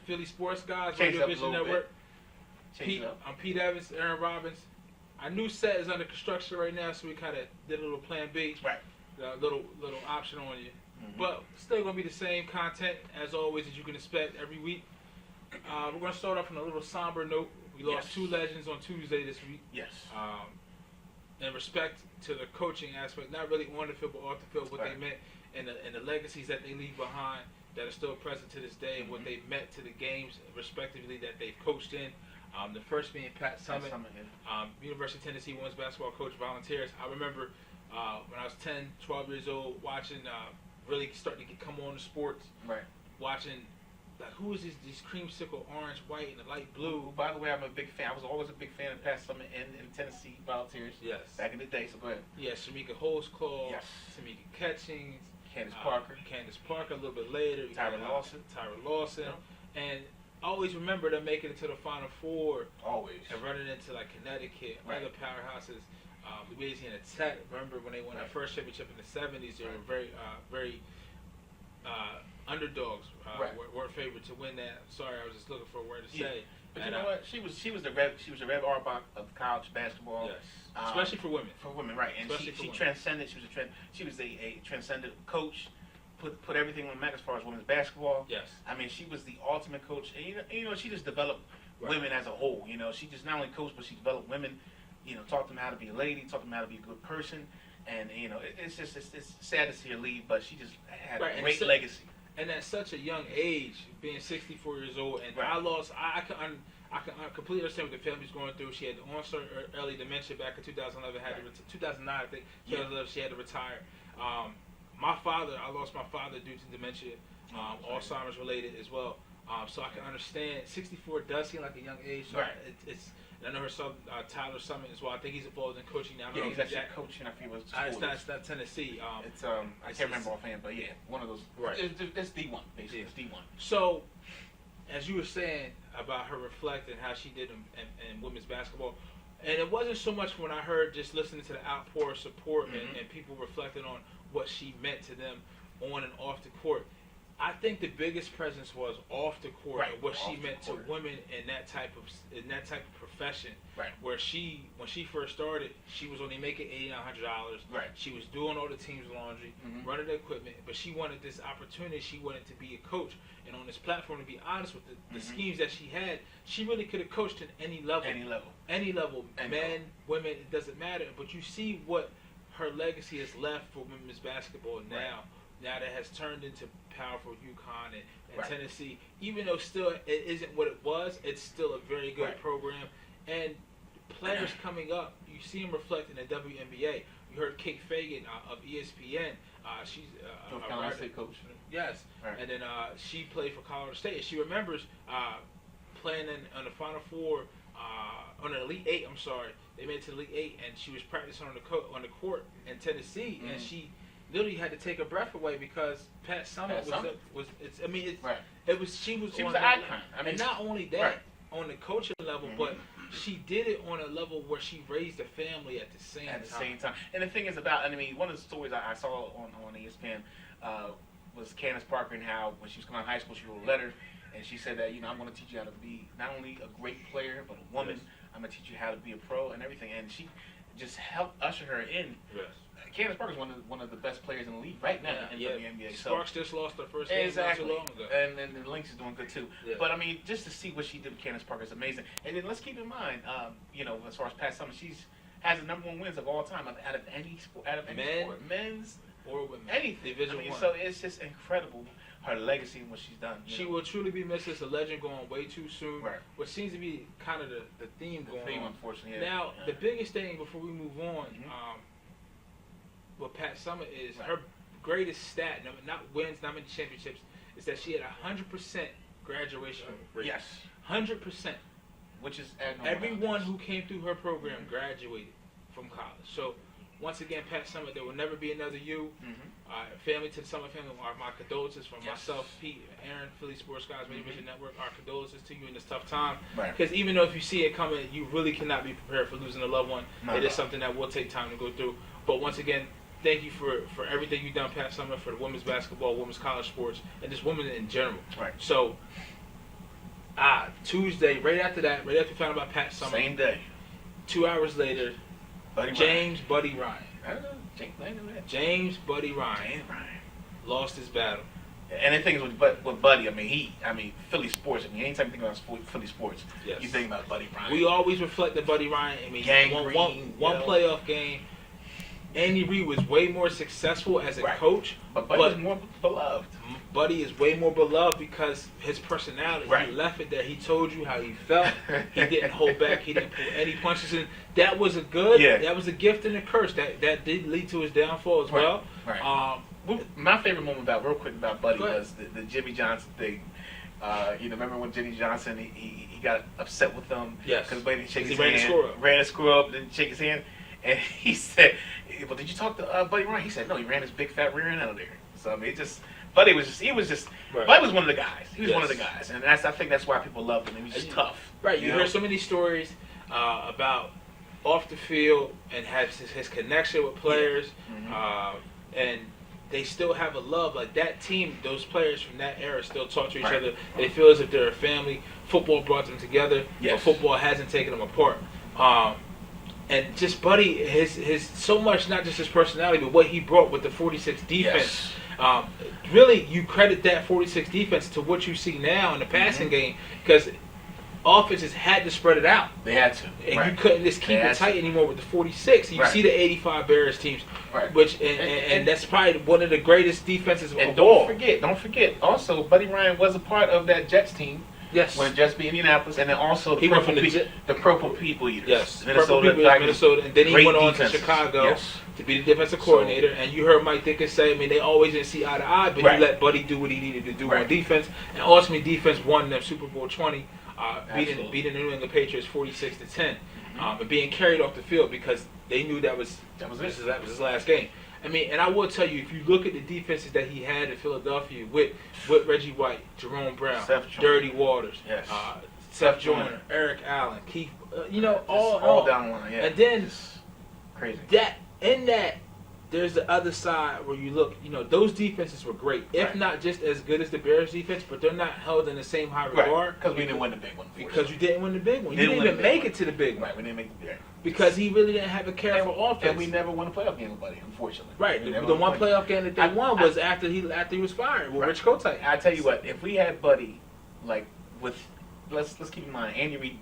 Philly Sports Guys, Change Radio up a Vision little Network. Change it up. I'm Pete Evans, Aaron Robbins. Our new set is under construction right now, so we kind of did a little plan B. Right. A little option on you. Mm-hmm. But still going to be the same content, as always, as you can expect every week. We're going to start off on a little somber note. We lost two legends on Tuesday this week. Yes. In respect to the coaching aspect, not really on the field, but off the field, what they meant and the legacies that they leave behind that are still present to this day, and what they meant to the games, respectively, that they've coached in. The first being Pat Summitt, University of Tennessee women's basketball coach, volunteers. I remember when I was 10, 12 years old, watching, really starting to come on to sports, watching, like, who is these creamsicle orange, white, and the light blue. By the way, I'm a big fan. I was always a big fan of Pat Summitt and Tennessee Volunteers. Yes. Back in the day, so go ahead. Yeah, Shamika Holtzclaw, Yes. Tamika Catchings, Candace Parker. Candace Parker a little bit later. Tyra Lawson. And I always remember them making it to the Final Four. Always. And running into, like, Connecticut, other powerhouses. Louisiana Tech, remember when they won their first championship in the 70s, they were very underdogs, were favored to win that. Sorry, I was just looking for a word to say. But you know what? She was the Rev Auerbach of college basketball. Yes. Especially for women. For women, right? And she transcended. She was a transcendent coach. Put everything on the map as far as women's basketball. Yes. I mean, she was the ultimate coach. And you know, she just developed women as a whole. You know, she just not only coached, but she developed women. You know, taught them how to be a lady, taught them how to be a good person. And you know, it's sad to see her leave, but she just had a great legacy. And at such a young age, being 64 years old, and I can completely understand what the family's going through. She had onset early dementia back in 2011. 2009, I think. 2011, she had to retire. I lost my father due to dementia, Alzheimer's related as well. So I can understand. 64 does seem like a young age. So I know her son, Tyler Summitt as well. I think he's involved in coaching now. Yeah, he's actually coaching. I forget what school it's not Tennessee. I can't remember offhand, but yeah, one of those. Right. It's D1, basically. It's D1. So, as you were saying about her reflecting how she did in women's basketball, and it wasn't so much when I heard just listening to the outpour of support and people reflecting on what she meant to them on and off the court. I think the biggest presence was off the court, and what she meant to women in that type of profession. Right. Where when she first started, she was only making $8,900. Right. She was doing all the team's laundry, running the equipment, but she wanted this opportunity. She wanted to be a coach, and on this platform, to be honest with the schemes that she had, she really could have coached at any level. Men, women, it doesn't matter. But you see what her legacy has left for women's basketball now. Right. Now that has turned into powerful UConn and Tennessee. Even though still it isn't what it was, it's still a very good program. And players coming up, you see them reflect in the WNBA. You heard Kate Fagan of ESPN. She's a Colorado State coach. Yes. Right. And then she played for Colorado State. And she remembers playing on the Final Four, on the Elite Eight, I'm sorry. They made it to the Elite Eight, and she was practicing on the court in Tennessee, and she literally had to take her breath away because Pat Summitt was she was an icon. I mean, and not only that, on the coaching level, but she did it on a level where she raised a family at the same time. And the thing is one of the stories I saw on ESPN was Candace Parker, and how when she was coming out of high school, she wrote a letter, and she said that, I'm going to teach you how to be not only a great player, but a woman. I'm going to teach you how to be a pro and everything. And she just helped usher her in. Yes. Candace Parker is one of the best players in the league right now in the NBA. Sparks just lost her first game not too long ago. And the Lynx is doing good too. Yeah. But I mean, just to see what she did with Candace Parker is amazing. And then let's keep in mind, as far as Pat Summitt, has the #1 wins of all time out of any sport, men's or women, anything. So it's just incredible. Her legacy and what she's done. She will truly be missed as a legend going way too soon. Right. What seems to be kind of the theme going on. Unfortunately. Now, the biggest thing before we move on, with Pat Summitt is her greatest stat, not wins, not many championships, is that she had 100% graduation rate. Yes. 100%. Which is everyone who came through her program graduated from college. So, once again, Pat Summitt, there will never be another you. Family to the Summitt family, my condolences from myself, Pete, Aaron, Philly Sports Guys, Radio Vision Network. Our condolences to you in this tough time. Because even though if you see it coming, you really cannot be prepared for losing a loved one. It is something that will take time to go through. But once again, thank you for everything you've done, Pat Summitt, for the women's basketball, women's college sports, and just women in general. Right. So, Tuesday, right after that, right after we found out about Pat Summitt, Same day. 2 hours later, Buddy James Buddy Ryan. James Buddy Ryan James Ryan lost his battle. And the thing is with Buddy, I mean, Philly sports. I mean, anytime you think about Philly sports, Yes. you think about Buddy Ryan. We always reflect the Buddy Ryan. I mean, one playoff game. Andy Reid was way more successful as a coach, but Buddy was more beloved. Buddy is way more beloved because his personality. Right. He left it there. He told you how he felt. He didn't hold back. He didn't pull any punches. And that was a good. Yeah. That was a gift and a curse. That did lead to his downfall as well. Right. My favorite moment real quick about Buddy was the Jimmy Johnson thing. Remember when Jimmy Johnson he got upset with them? Yes. Because Buddy didn't shake his ran hand. Ran a screw up, didn't shake his hand, and he said, "Well, did you talk to Buddy Ryan?" He said, "No, he ran his big fat rear end out of there." So I mean, Buddy was just. Right. Buddy was one of the guys. He was one of the guys, and I think that's why people loved him. He was just tough. Right. You hear so many stories about off the field and has his connection with players, and they still have a love. Like that team, those players from that era still talk to each other. They feel as if they're a family. Football brought them together, but football hasn't taken them apart. And just Buddy, his so much, not just his personality, but what he brought with the 46 defense. Yes. Really, you credit that 46 defense to what you see now in the passing game, because offenses had to spread it out. They had to. And you couldn't just keep it tight anymore with the 46. You see the 85 Bears teams, which and that's probably one of the greatest defenses of all. Don't forget, also, Buddy Ryan was a part of that Jets team. Yes. When Jets beat Indianapolis, and then also the Purple People Eaters. Yes. Minnesota, and then he went on to Chicago. Yes. To be the defensive coordinator, and you heard Mike Dickens say, I mean, they always didn't see eye to eye, but he let Buddy do what he needed to do on defense, and ultimately defense won them Super Bowl 20, beating the New England Patriots 46-10, and being carried off the field because they knew that was his last game. I mean, and I will tell you, if you look at the defenses that he had in Philadelphia with Reggie White, Jerome Brown, Dirty Waters, Seth Joyner, Eric Allen, Keith, all down one, and then crazy. There's the other side where you look, those defenses were great. If not just as good as the Bears defense, but they're not held in the same high regard. Because we didn't win the big one. Because you didn't win the big one. You didn't even make it to the big one. Right, we didn't make the big one. Because he really didn't have a care for offense. And we never won a playoff game with Buddy, unfortunately. Right. The one playoff game that they won was after he was fired with Rich Kotite. I tell you what, if we had Buddy, like with, let's keep in mind, Andy Reid,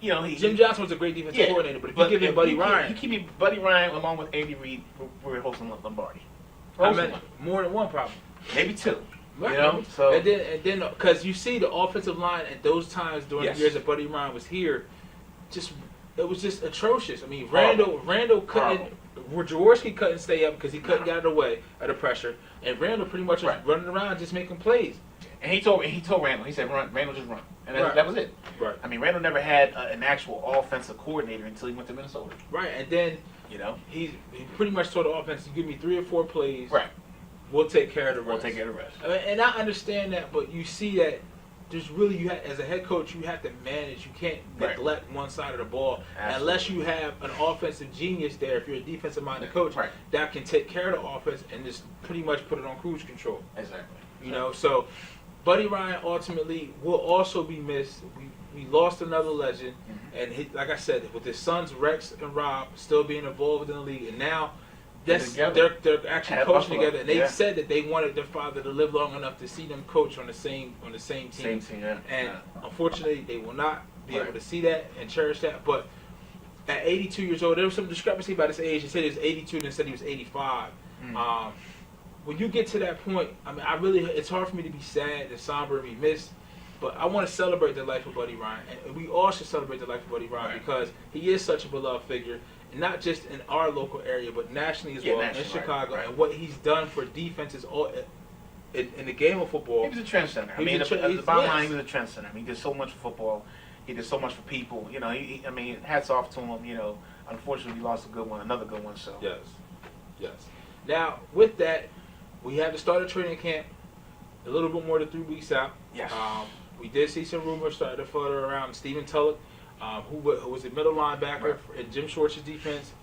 Jim Johnson was a great defensive coordinator, but if you give him Buddy Ryan, you keep me Buddy Ryan along with Andy Reid, we're hosting Lombardi. I mean, more than one problem. Maybe two. Right. So and then because you see the offensive line at those times during the years that Buddy Ryan was here, it was just atrocious. I mean, Randall couldn't, Jaworski couldn't stay up because he couldn't get out of the way of the pressure, and Randall pretty much was running around just making plays. And he told Randall, he said, Randall just run, and that was it. Right. I mean, Randall never had an actual offensive coordinator until he went to Minnesota. Right, and then he pretty much told the offense, "You give me 3 or 4 plays, we'll take care of the rest." I mean, and I understand that, but you see that there's really as a head coach, you have to manage. You can't neglect one side of the ball unless you have an offensive genius there. If you're a defensive-minded coach, that can take care of the offense and just pretty much put it on cruise control. Exactly. So Buddy Ryan ultimately will also be missed. We lost another legend, and like I said, with his sons Rex and Rob still being involved in the league, and now they're actually coaching together. And they said that they wanted their father to live long enough to see them coach on the same team. And unfortunately, they will not be able to see that and cherish that. But at 82 years old, there was some discrepancy about his age. He said he was 82, and then said he was 85. When you get to that point, I mean, it's hard for me to be sad and somber and be missed, but I want to celebrate the life of Buddy Ryan, and we all should celebrate the life of Buddy Ryan because he is such a beloved figure, and not just in our local area, but nationally as well, in Chicago, and what he's done for defenses all in the game of football. He was a trendsetter. I mean, the bottom line, he was a trendsetter. I mean, he did so much for football. He did so much for people. I mean, hats off to him. Unfortunately, we lost another good one. So yes. Now, with that, we have the start of training camp. A little bit more than 3 weeks out. Yes. We did see some rumors starting to flutter around Stephen Tulloch, who was a middle linebacker in Jim Schwartz's defense,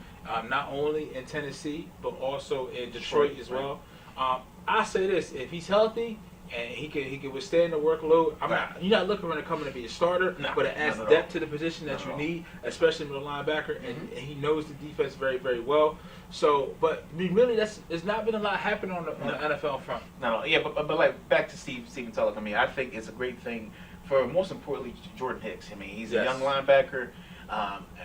not only in Tennessee, but also in Detroit as well. I say this, if he's healthy and he can withstand the workload. You're not looking for him to come in and be a starter, but it adds depth to the position that you need, especially with a linebacker, and he knows the defense very, very well. So, but really, there's not been a lot happening on the NFL front. But like back to Steven Tulloch. I mean, I think it's a great thing for, most importantly, Jordan Hicks. I mean, he's a young linebacker,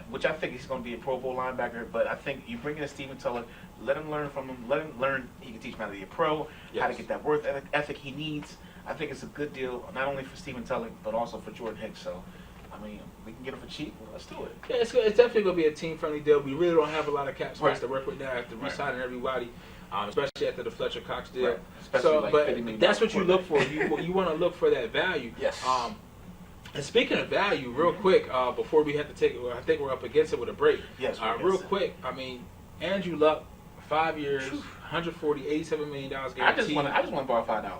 which I think he's going to be a Pro Bowl linebacker. But I think you bring in Steven Tulloch, let him learn from him, let him learn. He can teach him how to be a pro, how to get that work ethic he needs. I think it's a good deal, not only for Steven Tulloch, but also for Jordan Hicks. So, I mean, we can get him for cheap. Let's do it. Yeah, it's definitely going to be a team-friendly deal. We really don't have a lot of cap space to work with now after re-signing everybody, especially after the Fletcher Cox deal. So, but that's what you look for. You want to look for that value. Yes. And speaking of value, real quick, before we have to take, I think we're up against it with a break. Yes. Real quick, I mean, Andrew Luck, 5 years, $187 million guaranteed. I just want to borrow $5.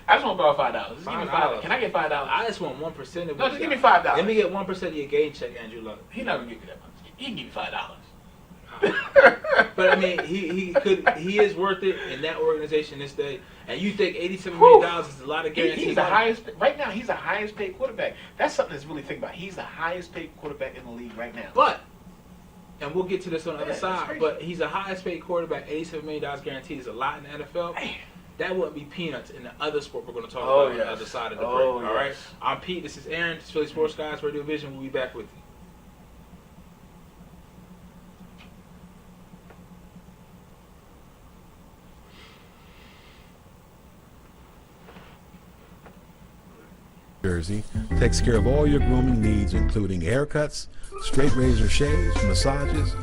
I just want to borrow $5. Just give me $5. Can I get $5? I just want 1% of it. No, just give me $5. Let me get 1% of your game check, Andrew Luck. He's not gonna give you that much. He can give you $5. But I mean, he is worth it in that organization this day. And you think $87 million is a lot of guaranteed? He's the highest right now. He's the highest paid quarterback. That's something to really think about. He's the highest paid quarterback in the league right now. But, and we'll get to this on the other side, but he's the highest paid quarterback. $87 million guaranteed is a lot in the NFL. Man. That wouldn't be peanuts in the other sport we're going to talk about on the other side of the break. All right? I'm Pete. This is Aaron. This is Philly Sports Guys Radio Vision. We'll be back with you. Jersey takes care of all your grooming needs, including haircuts, straight razor shaves, massages,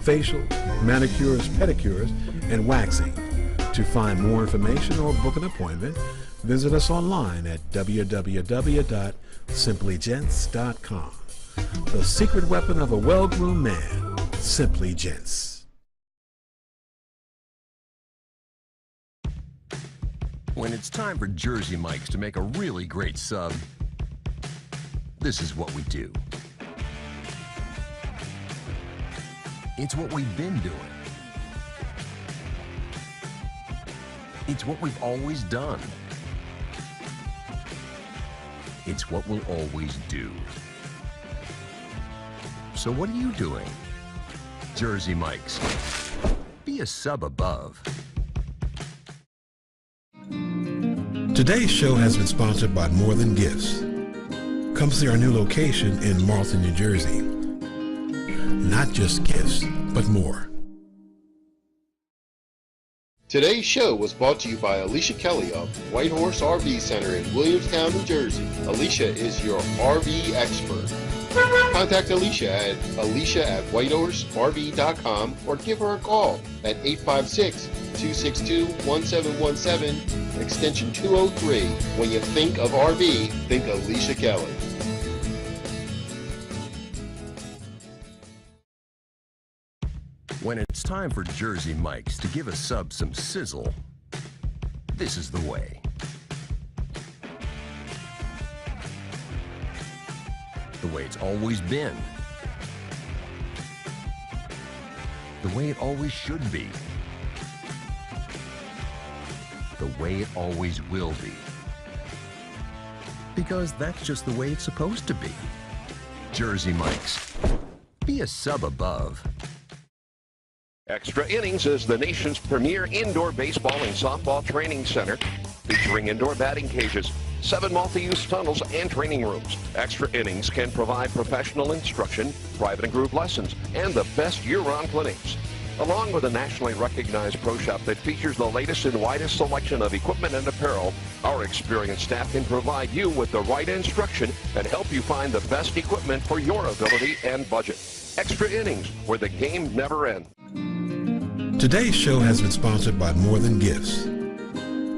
facial, manicures, pedicures, and waxing. To find more information or book an appointment, visit us online at www.simplygents.com. The secret weapon of a well-groomed man, Simply Gents. When it's time for Jersey Mike's to make a really great sub, this is what we do. It's what we've been doing. It's what we've always done. It's what we'll always do. So what are you doing? Jersey Mike's. Be a sub above. Today's show has been sponsored by More Than Gifts. Come see our new location in Marlton, New Jersey. Not just gifts, but more. Today's show was brought to you by Alicia Kelly of White Horse RV Center in Williamstown, New Jersey. Alicia is your RV expert. Contact Alicia at whitehorserv.com or give her a call at 856-262-1717, extension 203. When you think of RV, think Alicia Kelly. When it's time for Jersey Mike's to give a sub some sizzle, this is the way. The way it's always been. The way it always should be. The way it always will be. Because that's just the way it's supposed to be. Jersey Mike's. Be a sub above. Extra Innings is the nation's premier indoor baseball and softball training center, featuring indoor batting cages, 7 multi-use tunnels, and training rooms. Extra Innings can provide professional instruction, private and group lessons, and the best year-round clinics. Along with a nationally recognized pro shop that features the latest and widest selection of equipment and apparel, our experienced staff can provide you with the right instruction and help you find the best equipment for your ability and budget. Extra Innings, where the game never ends. Today's show has been sponsored by More Than Gifts.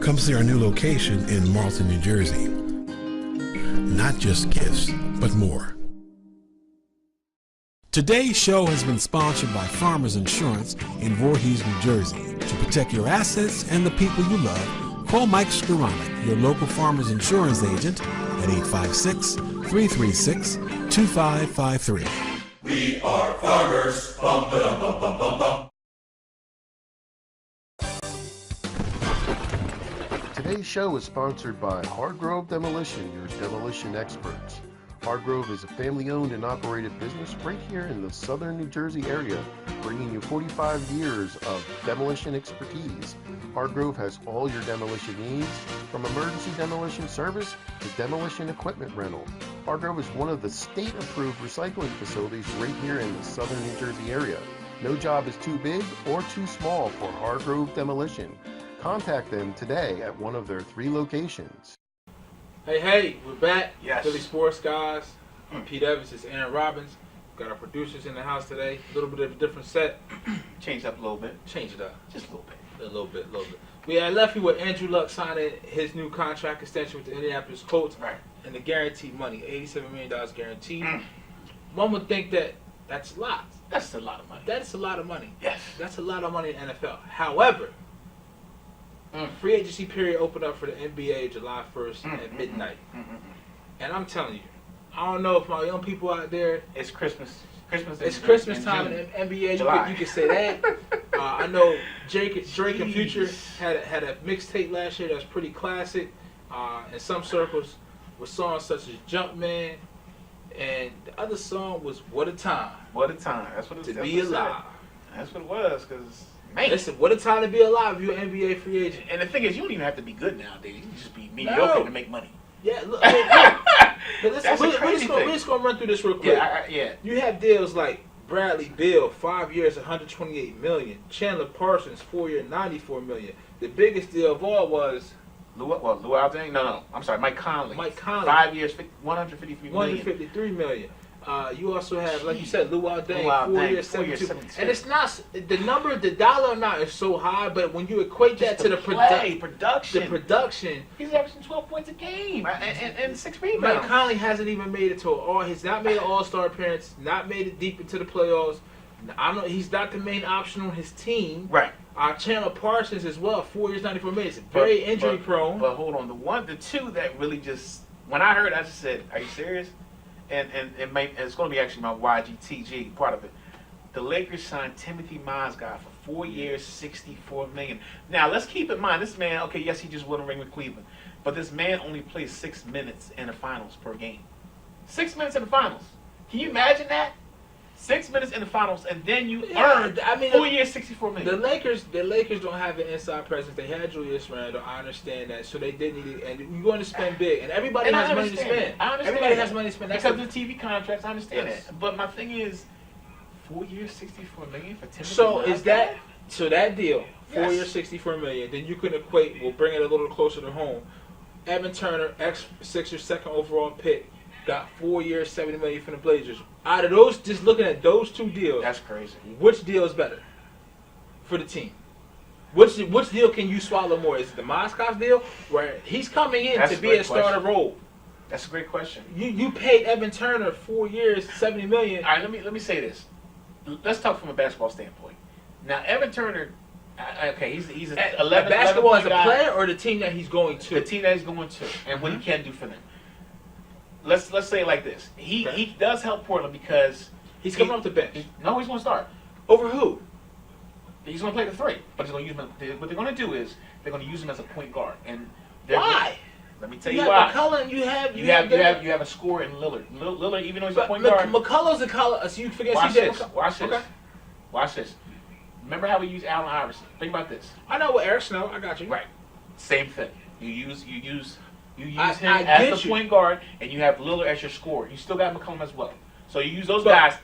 Come see our new location in Marlton, New Jersey. Not just gifts, but more. Today's show has been sponsored by Farmers Insurance in Voorhees, New Jersey. To protect your assets and the people you love, call Mike Skoranek, your local Farmers Insurance agent, at 856-336-2553. We are farmers. Bum, ba-dum, bum, bum, bum, bum. Today's show is sponsored by Hargrove Demolition, your demolition experts. Hargrove is a family-owned and operated business right here in the southern New Jersey area, bringing you 45 years of demolition expertise. Hargrove has all your demolition needs, from emergency demolition service to demolition equipment rental. Hargrove is one of the state-approved recycling facilities right here in the southern New Jersey area. No job is too big or too small for Hargrove Demolition. Contact them today at one of their 3 locations. Hey, we're back. Yes. Philly Sports Guys. I'm Pete Evans. It's Aaron Robbins. Got our producers in the house today. A little bit of a different set. Change up a little bit. Change it up. Just a little bit. A little bit. We had left you with Andrew Luck signing his new contract extension with the Indianapolis Colts. Right. And the guaranteed money, $87 million guaranteed. One would think that that's a lot. That's a lot of money. That's a lot of money. Yes. That's a lot of money in the NFL. However, free agency period opened up for the NBA July 1st at midnight. And I'm telling you, I don't know if my young people out there, It's Christmas. it's Christmas time in the NBA. You could say that. I know Drake and Future had a mixtape last year that was pretty classic. In some circles, with songs such as Jumpman, and the other song was What a Time. What a time. That's what it's To be alive. That's what it was, because, man. Listen, what a time to be alive if you're an NBA free agent. And the thing is, you don't even have to be good nowadays. You can just be mediocre to make money. Yeah, look, I mean, look. But listen, That's a crazy we're thing. just gonna run through this real quick. Yeah. You have deals like Bradley Beal, 5 years, $128 million. Chandler Parsons, 4 year, $94 million. The biggest deal of all was Lou Alding? No. I'm sorry, Mike Conley. 5 years, $153 million. $153 million. You also have, like you said, Lou Alding, Lou Alding, 4 years, 4 years, 72. 72. And it's not the number, the dollar amount is so high, but when you equate that to the production, He's averaging 12 points a game and 6 Mike rebounds. Conley hasn't even made it to he's not made an All-Star appearance, not made it deep into the playoffs. I know he's not the main option on his team. Right. Chandler Parsons as well, 4 years, $94 million. Very injury prone. But hold on, the two that really just, when I heard, I just said, "Are you serious?" And it's going to be actually my YGTG part of it. The Lakers signed Timothy Mozgov for 4 years, $64 million. Now let's keep in mind, this man, okay, yes, he just won a ring with Cleveland, but this man only plays 6 minutes in the finals per game. 6 minutes in the finals. Can you imagine that? 6 minutes in the finals, and then you earned 4 years, $64 million. The Lakers don't have an inside presence. They had Julius Randle. I understand that, so they did need it. And you're going to spend big, and everybody has money to spend. I understand. Everybody has money to spend. Because of the TV contracts, I understand Yes. that. But my thing is, 4 years, $64 million for Timothy. So is Mozgov? that deal? 4 Yes. years, $64 million. Then you can equate. We'll bring it a little closer to home. Evan Turner, ex-Sixers second overall pick, got 4 years, $70 million from the Blazers. Out of those, just looking at those two deals, That's crazy. which deal is better for the team? Which deal can you swallow more? Is it the Mozgov deal, where he's coming in That's to a be great a starter question. role? That's a great question. You paid Evan Turner 4 years, $70 million. All right, let me say this. Let's talk from a basketball standpoint. Now, Evan Turner, okay, he's an 11 basketball as a guy. player or the team that he's going to? The team that he's going to, and what he can do for them. Let's say it like this. He does help Portland because He's coming off the bench. No, he's going to start. Over who? He's going to play the 3, but he's going to use him. What they're going to do is they're going to use him as a point guard. And Why? Let me tell You you got why. McCollum. You have a scorer in Lillard. Lillard, even though he's a point guard. McCollum's a color. So you forget Watch CJ this. McCollum. Watch this. Okay. Watch this. Remember how we use Allen Iverson? Think about this. I know what Eric Snow. I got you. Right. Same thing. You use him I as get the you. point guard, and you have Lillard as your scorer. You still got McCollum as well. So you use those But guys.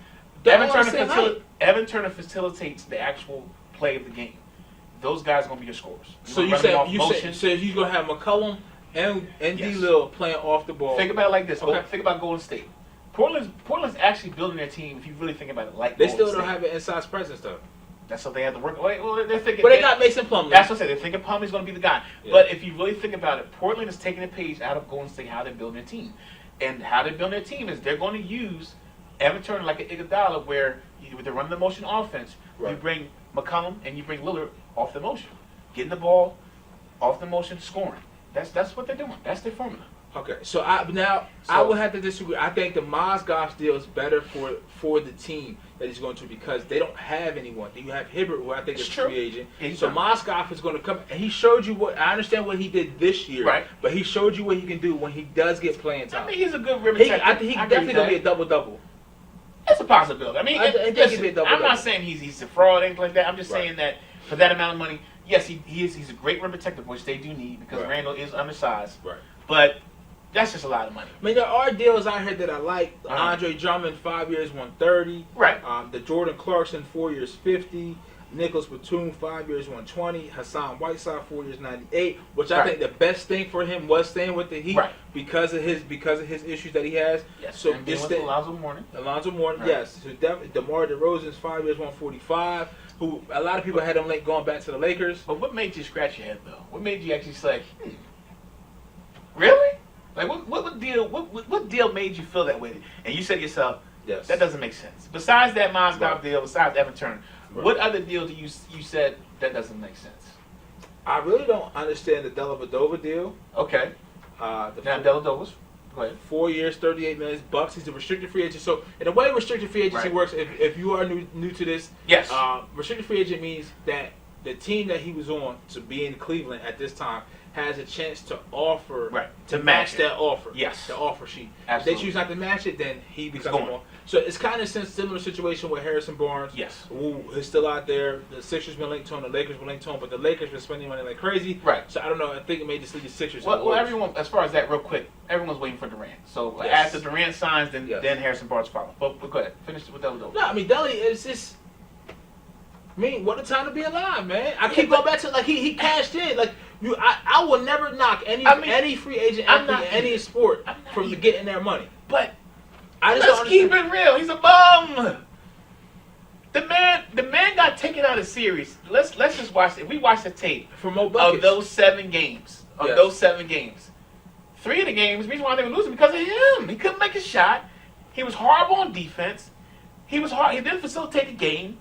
they're Evan all the same height. facilitates the actual play of the game. Those guys are going to be your scorers. So you said he's gonna have McCollum and Yes. D. Lil playing off the ball. Think about it like this. Okay. Think about Golden State. Portland's actually building their team. If you really think about it, like They Golden still don't State. have an inside presence though. That's what they have to work. Well, they're thinking. But they got Mason Plumlee. That's what I said. They're thinking Plumlee's going to be the guy. Yeah. But if you really think about it, Portland is taking a page out of Golden State, how they're building their team. And how they're building their team is they're going to use Evan Turner like an Iguodala, where they're running the motion offense. Right. You bring McCollum and you bring Lillard off the motion. Getting the ball off the motion, scoring. That's what they're doing. That's their formula. Okay, so I would have to disagree. I think the Mozgov deal is better for the team that he's going to because they don't have anyone. You have Hibbert, who I think is a free agent. Yeah, so Mozgov is going to come, and he showed you what I understand what he did this year, right? But he showed you what he can do when he does get playing time. I mean, he's a good rim protector. I think he's definitely going to be a double-double. It's a possibility. I mean, I think he'd be a double-double. I'm not saying he's a fraud or anything like that. I'm just saying that for that amount of money, yes, he's a great rim protector, which they do need because Randall is undersized. Right. But that's just a lot of money. I mean, there are deals out here that I like. Andre Drummond, 5 years, 130. Right. The Jordan Clarkson, 4 years, 50. Nicholas Batum, 5 years, 120. Hassan Whiteside, 4 years, 98. Which I think the best thing for him was staying with the Heat because of his issues that he has. Yes. So and being with Alonzo Mourning. Yes. So DeMar DeRozan's 5 years, 145. Who a lot of people had him going back to the Lakers. But what made you scratch your head though? What made you actually say, really? Like what deal made you feel that way? And you said to yourself, yes, that doesn't make sense. Besides that Mozgov deal, besides Evan Turner, what other deal do you said that doesn't make sense? I really don't understand the Dellavedova deal. Okay. Now Dellavedova's. Go ahead. 4 years, $38 million. He's a restricted free agent. So in a way, restricted free agency works. If you are new to this, yes. Restricted free agent means that the team that he was on to be in Cleveland at this time has a chance to offer to match that offer. Yes. The offer sheet. Absolutely. If they choose not to match it, then he becomes on. So it's kind of a similar situation with Harrison Barnes. Yes. Who is still out there. The Sixers been linked to him. The Lakers been linked to him. But the Lakers been spending money like crazy. Right. So I don't know. I think it may just lead the Sixers. Well, everyone, as far as that, real quick, everyone's waiting for Durant. So after Durant signs, then Harrison Barnes follows. But go ahead. Finish with Dellavedova. No, I mean, Delly is just... I mean, what a time to be alive, man. I keep going back to, like, he cashed in. Like, I will never knock any free agent athlete in any sport from getting their money. But I just let's keep it real. He's a bum. The man got taken out of series. Let's just watch it. We watch the tape of those 7 games. Those 7 games. 3 of the games, the reason why they were losing because of him. He couldn't make a shot. He was horrible on defense. He didn't facilitate the game.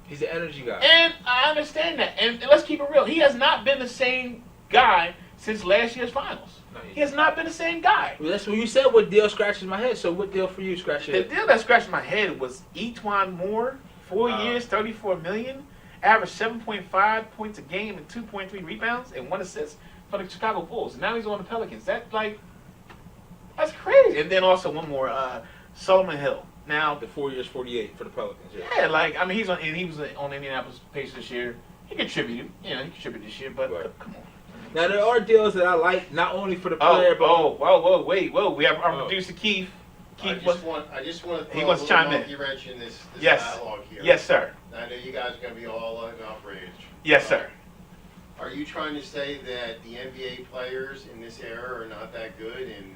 He's an energy guy. And I understand that. And let's keep it real. He has not been the same guy since last year's finals. No, he has not been the same guy. Well, that's what you said. What deal scratches my head? So what deal for you scratches your head? The deal that scratched my head was Etuan Moore, 4 years, $34 million, averaged 7.5 points a game and 2.3 rebounds and 1 assist for the Chicago Bulls. And now he's on the Pelicans. That's crazy. And then also one more, Solomon Hill. Now the 4 years, 48 for the Pelicans. Yeah, like I mean, he was on Indianapolis Pacers this year. He contributed, he contributed this year. But come on. Now there are deals that I like, not only for the player, but whoa. We have our producer Keith. I just want to throw he wants a to chime little in. monkey wrench in this Yes. dialogue here. Yes, sir. I know you guys are going to be all outraged. Yes, sir. Are you trying to say that the NBA players in this era are not that good, and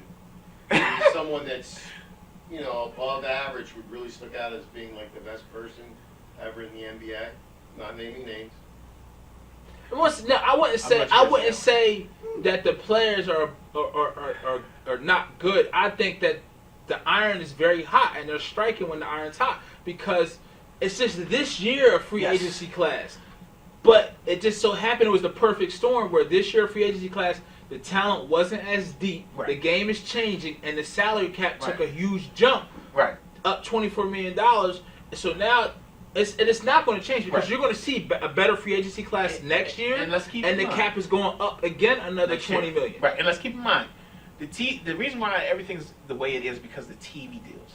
maybe someone that's above average would really stick out as being like the best person ever in the NBA? Not naming names. I wouldn't say that the players are not good. I think that the iron is very hot and they're striking when the iron's hot because it's just this year a free agency class. But it just so happened it was the perfect storm where this year free agency class the talent wasn't as deep. Right. The game is changing and the salary cap took a huge jump. Right. Up $24 million. So now it's not going to change because you're going to see a better free agency class next year, and the cap is going up again another $20 million. Right, and let's keep in mind, the reason why everything's the way it is because the TV deals.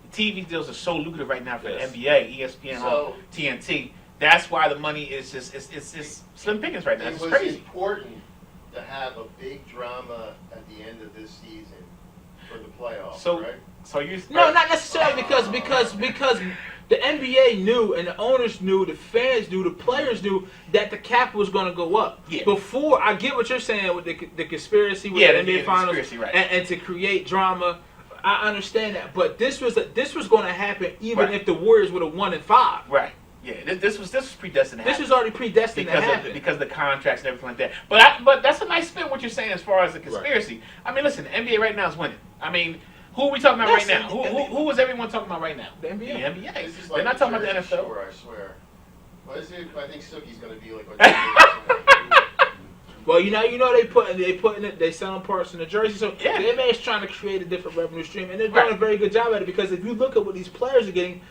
The TV deals are so lucrative right now for the NBA, ESPN, TNT. That's why the money is just it's slim pickings right now. It's crazy. It was important to have a big drama at the end of this season for the playoffs, right? So you no, not necessarily because the NBA knew and the owners knew, the fans knew, the players knew that the cap was going to go up. Yeah. Before, I get what you're saying with the conspiracy with the NBA Finals and to create drama. I understand that, but this was going to happen even if the Warriors would have won in 5. Right. Yeah. This was predestined to happen. This was already predestined to happen because of the contracts and everything like that. But that's a nice spin what you're saying as far as the conspiracy. Right. I mean, listen, the NBA right now is winning. I mean. Who are we talking about right now? Who is everyone talking about right now? The NBA. The NBA. They're not talking about the NFL. Sure, I swear. What is it? I think Sookie's going to be like. Well, you know they selling parts in the jersey, so the NBA is trying to create a different revenue stream, and they're doing a very good job at it. Because if you look at what these players are getting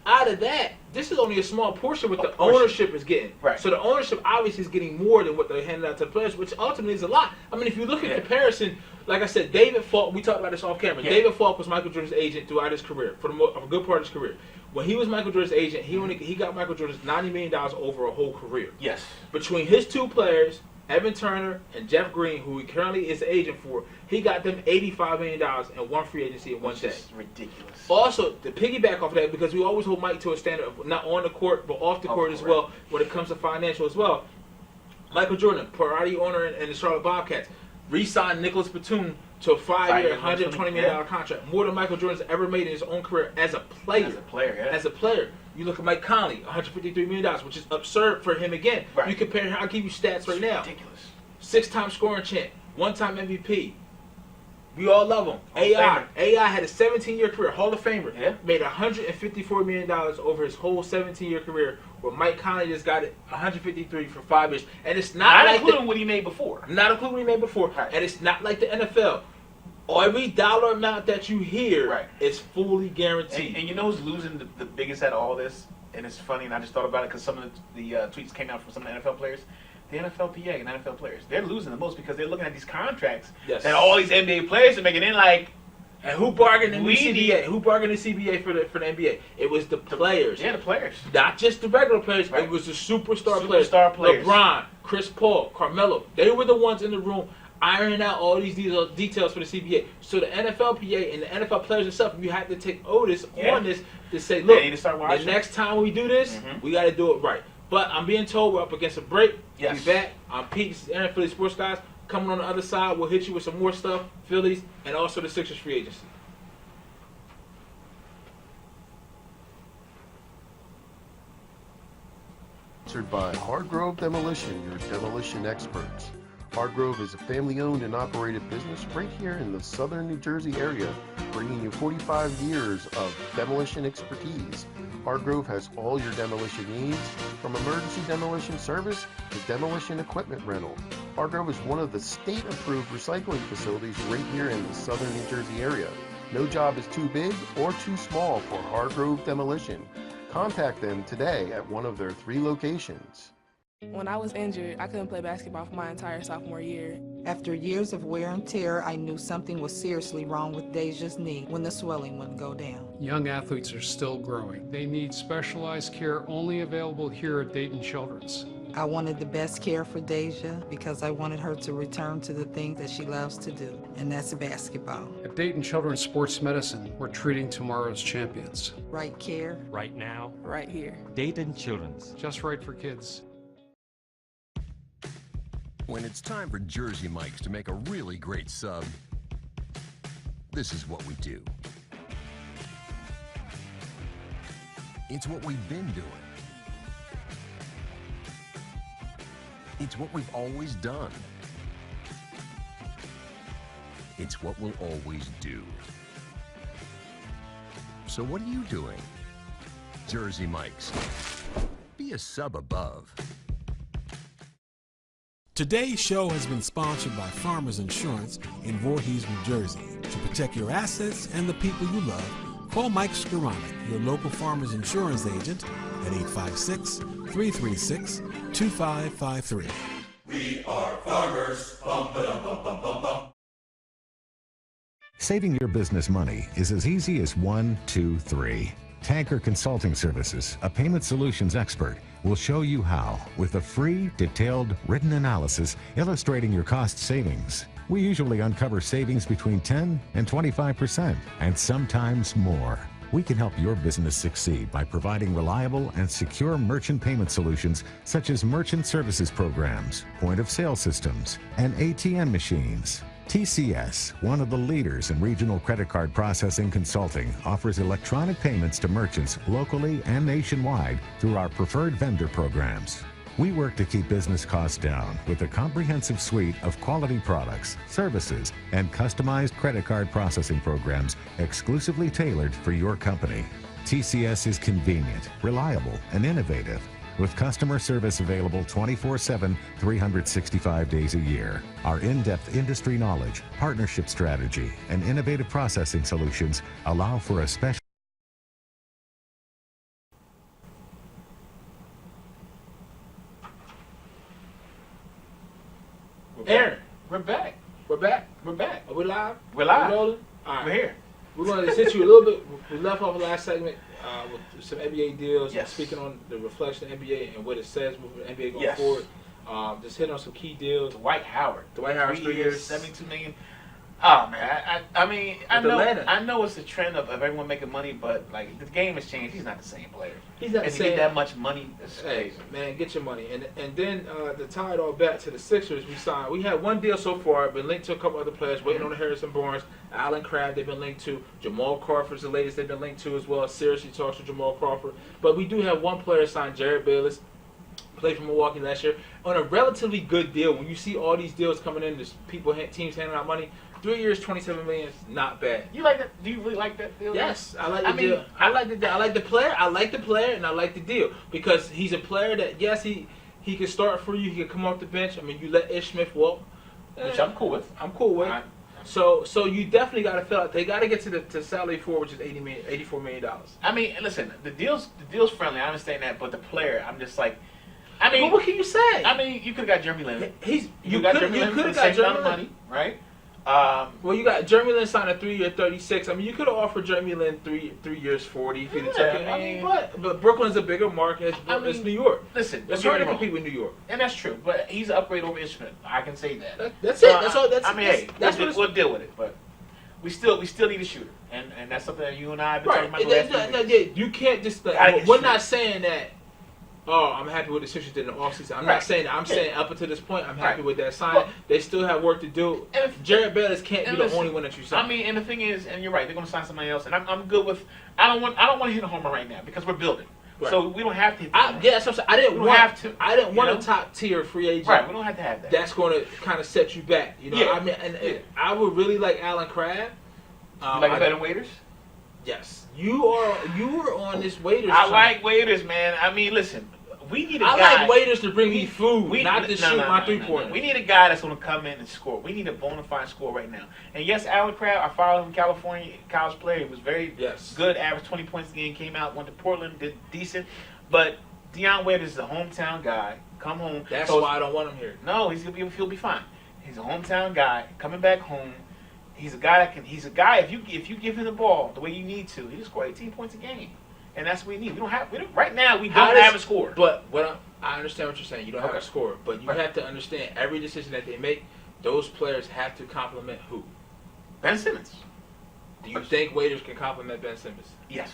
out of that, this is only a small portion what the ownership is getting. Right. So the ownership obviously is getting more than what they're handing out to the players, which ultimately is a lot. I mean, if you look at comparison, like I said, David Falk, we talked about this off camera. Yeah. David Falk was Michael Jordan's agent throughout his career, for a good part of his career. When he was Michael Jordan's agent, he got Michael Jordan's $90 million over a whole career. Yes. Between his two players, Evan Turner and Jeff Green, who he currently is the agent for, he got them $85 million in one free agency in one day. It's ridiculous. Also, to piggyback off of that, because we always hold Mike to a standard of not on the court, but off the court as well, when it comes to financial as well. Michael Jordan, priority owner in the Charlotte Bobcats, re-signed Nicholas Batum to a 5-year, $120 million contract, more than Michael Jordan's ever made in his own career as a player. As a player. You look at Mike Conley, $153 million, which is absurd for him again. Right. You compare, I'll give you stats right now. Ridiculous. 6-time scoring champ, 1-time MVP. We all love him. Hall of Famer. AI had a 17-year career, Hall of Famer. Yeah. Made $154 million over his whole 17-year career, where Mike Conley just got it $153 for 5 years. And it's not like including what he made before. Not including what he made before. Right. And it's not like the NFL. Every dollar amount that you hear is fully guaranteed. And you know who's losing the biggest out of all this? And it's funny, and I just thought about it because some of the tweets came out from some of the NFL players. The NFLPA and NFL players, they're losing the most because they're looking at these contracts that all these NBA players are making in like. And who bargained in the CBA? Who bargained in the CBA for the NBA? It was the players. Yeah, the players. Not just the regular players. It was the superstar players. LeBron, Chris Paul, Carmelo. They were the ones in the room ironing out all these details for the CBA. So the NFLPA and the NFL players themselves, you have to take notice on this to say, look, the next time we do this, we got to do it right. But I'm being told we're up against a break. Yes. Be back. I'm Pete. This is Aaron, Philly Sports Guys. Coming on the other side, we'll hit you with some more stuff, Phillies, and also the Sixers free agency. Sponsored by Hardgrove Demolition, your demolition experts. Hardgrove is a family-owned and operated business right here in the southern New Jersey area, bringing you 45 years of demolition expertise. Hardgrove has all your demolition needs, from emergency demolition service to demolition equipment rental. Hardgrove is one of the state-approved recycling facilities right here in the southern New Jersey area. No job is too big or too small for Hardgrove Demolition. Contact them today at one of their 3 locations. When I was injured, I couldn't play basketball for my entire sophomore year. After years of wear and tear, I knew something was seriously wrong with Deja's knee when the swelling wouldn't go down. Young athletes are still growing. They need specialized care only available here at Dayton Children's. I wanted the best care for Deja because I wanted her to return to the thing that she loves to do, and that's basketball. At Dayton Children's Sports Medicine, we're treating tomorrow's champions. Right care. Right now. Right here. Dayton Children's. Just right for kids. When it's time for Jersey Mike's to make a really great sub, this is what we do. It's what we've been doing. It's what we've always done. It's what we'll always do. So what are you doing? Jersey Mike's. Be a sub above. Today's show has been sponsored by Farmers Insurance in Voorhees, New Jersey. To protect your assets and the people you love, call Mike Skoranek, your local Farmers Insurance agent, at 856-336-2553. We are farmers. Bum, ba-dum, bum, bum, bum, bum. Saving your business money is as easy as 1, 2, 3. Tanker Consulting Services, a payment solutions expert, will show you how with a free, detailed, written analysis illustrating your cost savings. We usually uncover savings between 10 and 25%, and sometimes more. We can help your business succeed by providing reliable and secure merchant payment solutions such as merchant services programs, point-of-sale systems, and ATM machines. TCS, one of the leaders in regional credit card processing consulting, offers electronic payments to merchants locally and nationwide through our preferred vendor programs. We work to keep business costs down with a comprehensive suite of quality products, services, and customized credit card processing programs exclusively tailored for your company. TCS is convenient, reliable, and innovative. with customer service available 24/7, 365 days a year. Our in-depth industry knowledge, partnership strategy, and innovative processing solutions allow for a special Aaron, We're back. we're back. We're back. Are we live? We're live. Are we rolling? All right. We're here. We're going to sit you a little bit. We left off the last segment with some NBA deals. Yes. Speaking on the reflection of the NBA and what it says moving the NBA going Yes. forward. Just hit on some key deals. Dwight Howard. Dwight Howard, 3 years. $72 million. Oh man, I mean, I With know, Atlanta. I know it's the trend of everyone making money, but like the game has changed. He's not the same player. He's not and the to get same. that much money, it's Hey, crazy. man, get your money. And then to tie it all back to the Sixers, we signed. We had one deal so far. Been linked to a couple other players. Waiting on the Harrison Barnes, Allen Crabbe. They've been linked to. Jamal Crawford's the latest they've been linked to as well. Seriously talks to Jamal Crawford. But we do have one player signed, Jared Bayless. Played for Milwaukee last year on a relatively good deal. When you see all these deals coming in, there's teams handing out money. 3 years, $27 million is not bad. You like that? Do you really like that deal? Yes, I like the I mean, deal. I like the deal. I like the player. I like the player, and I like the deal because he's a player that yes, he can start for you. He can come off the bench. I mean, you let Ish Smith walk, Which I'm cool with. I'm cool with. Alright. So you definitely got to feel like they got to get to salary for, which is $84 million. I mean, listen, the deal's friendly. I understand that, but the player, I'm just like, I mean, But what can you say? I mean, you could have got Jeremy Lin. You got could Jeremy Lin for the have same got amount of Jeremy money, right? Well, you got Jeremy Lin signed a 3-year, 36. I mean, you could have offered Jeremy Lin 3 years, 40 if he'd have Yeah, took it. I mean, but Brooklyn's a bigger market. It's New York. Listen, It's don't hard get to me compete wrong. with New York. And that's true, but he's an upgrade over Ish Smith. I can say that. That's So, it. That's all. That's. I mean, hey, that's we'll deal with it, but we still need a shooter, and that's something that you and I have been right. talking about the last few weeks. You can't just. Gotta Like, get we're shooter. not saying that. Oh, I'm happy with the Sixers did in the offseason. I'm Right. not saying that. I'm Yeah. saying up until this point, I'm happy Right. with that sign. Well- They still have work to do. And if- Jared Bayless can't be and the listen, only one that you sign. I mean, and the thing is, and you're right, they're going to sign somebody else, and I'm good with. I don't want to hit a homer right now because we're building, Right. so we don't have to hit. The homer. Yeah, that's what I'm saying. I didn't We don't want have to, I didn't you want know? a top tier free agent. Right, we don't have to have that. That's going to kind of set you back. You know, Yeah. I mean, and Yeah. I would really like Allen Crabbe. You like better waiters? Yes, you were on this waiters. I train. like waiters, man. I mean, listen, we need a I guy. like waiters to bring me food, not to no, shoot no, my no, 3-pointer. no. We need a guy that's going to come in and score. We need a bona fide scorer right now. And yes, Allen Crabbe, I followed him in California, college player. He was very good, average 20 points a game, came out, went to Portland, did decent. But Deion Waiters is a hometown guy. Come home. That's So- why I don't want him here. No, he'll be fine. He's a hometown guy coming back home. He's a guy that can. He's a guy. If you give him the ball the way you need to, he'll score 18 points a game, and that's what we need. Right now. We don't have a scorer. But I understand what you're saying. You don't have Okay. a scorer, but you have to understand every decision that they make. Those players have to complement who? Ben Simmons. Do you think waiters can complement Ben Simmons? Yes,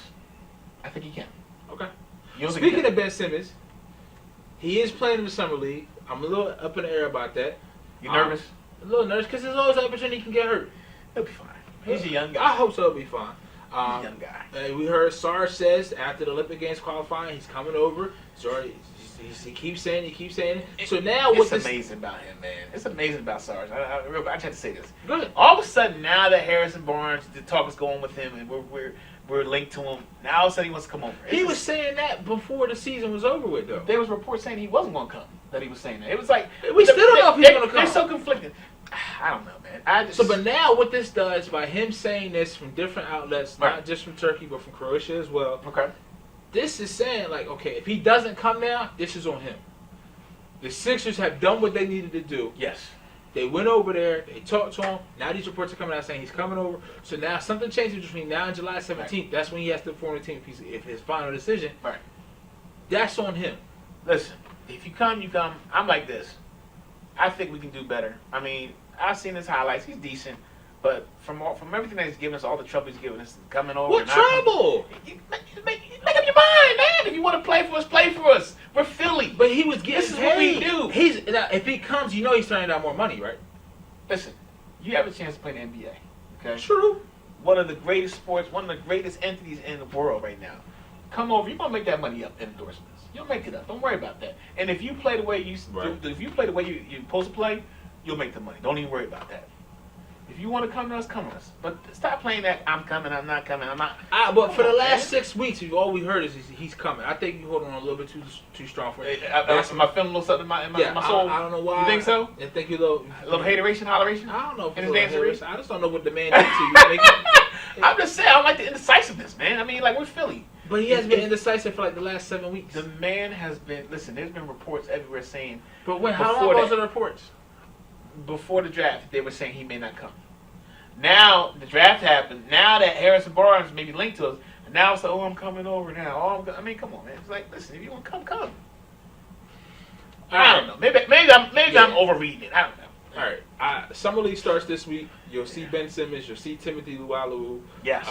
I think he can. Okay. You don't think he Speaking can? of Ben Simmons, he is playing in the summer league. I'm a little up in the air about that. You nervous? A little nervous because there's always an opportunity he can get hurt. He'll be fine. He's a young guy. I hope so. He'll be fine. He's a young guy. We heard Sarge says after the Olympic Games qualifying, he's coming over. Sorry, he keeps saying it. So now It's with this, amazing about him, man. It's amazing about Sarge. I just had to say this. Go ahead. All of a sudden, now that Harrison Barnes, the talk is going with him, and we're linked to him. Now all of a sudden he wants to come over. He was saying that before the season was over with, though. There was reports saying he wasn't going to come. That he was saying that. It was like We still don't know if he's gonna come. They're so conflicted. I don't know, man. But now what this does by him saying this from different outlets, Right. not just from Turkey but from Croatia as well. Okay. This is saying like, okay, if he doesn't come now, this is on him. The Sixers have done what they needed to do. Yes. They went over there, they talked to him. Now these reports are coming out saying he's coming over. So now something changes between now and July 17th. Right. That's when he has to form the team if his final decision. Right. That's on him. Listen, if you come, you come. I'm like this. I think we can do better. I mean, I've seen his highlights. He's decent. But from everything that he's given us, all the trouble he's given us, coming over. What and not trouble? Make up your mind, man. If you want to play for us, play for us. We're Philly. But he was getting This is what we paid. do. Now, if he comes, you know he's turning down more money, right? Listen, you have a chance to play in the NBA. Okay. True. One of the greatest sports, one of the greatest entities in the world right now. Come over, you're gonna make that money up in endorsements. You'll make it up. Don't worry about that. And if you play the way you're supposed to play, you'll make the money. Don't even worry about that. If you want to come to us, come to us. But stop playing that I'm coming, I'm not coming, I'm not. But for the last 6 weeks, all we heard is he's coming. I think you holding on a little bit too strong for it. Am I feeling a little something in my soul? I don't know why. You think so? I think you little hateration, holleration? I don't know if In it's his a little dancery? hateration. I just don't know what the man did to you. I'm just saying, I like the indecisiveness, man. I mean, like, we're Philly. But he has been indecisive for like the last 7 weeks. The man has been, listen, there's been reports everywhere saying. But how long was the reports? Before the draft, they were saying he may not come. Now, the draft happened. Now that Harrison Barnes may be linked to us, and now it's like, oh, I'm coming over now. I mean, come on, man. It's like, listen, if you want to come. I don't know. Maybe I'm overreading it. I don't know. All right. Summer League starts this week. You'll see Ben Simmons. You'll see Timothy Luwalu. Yes.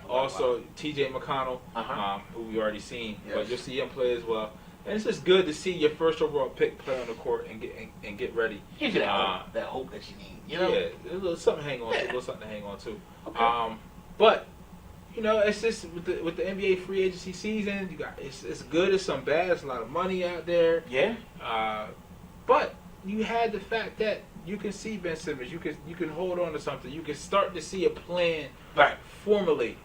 Also, T.J. McConnell, who we already seen. Yes. But you'll see him play as well. And it's just good to see your first overall pick play on the court and get ready. Gives you that hope that you need. You know? Yeah, a little something to hang on to. A little something to hang on to. Okay. But it's just with the NBA free agency season. You got it's good. It's some bad. There's a lot of money out there. Yeah. But you had the fact that you can see Ben Simmons. You can hold on to something. You can start to see a plan formulate.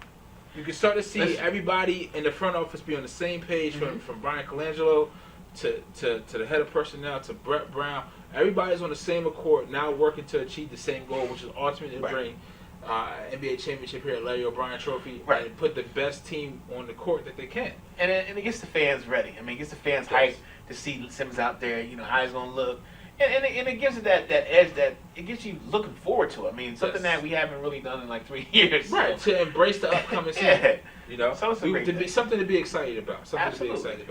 You can start to see everybody in the front office be on the same page, from Brian Colangelo to the head of personnel to Brett Brown. Everybody's on the same accord, now working to achieve the same goal, which is ultimately to bring NBA championship here at Larry O'Brien Trophy and put the best team on the court that they can. And it gets the fans ready. I mean, it gets the fans hyped to see Simmons out there. You know how he's going to look. And it gives it that edge that it gets you looking forward to. I mean, something that we haven't really done in like 3 years. Right, to embrace the upcoming season. You know, so it's something to be excited about. Absolutely.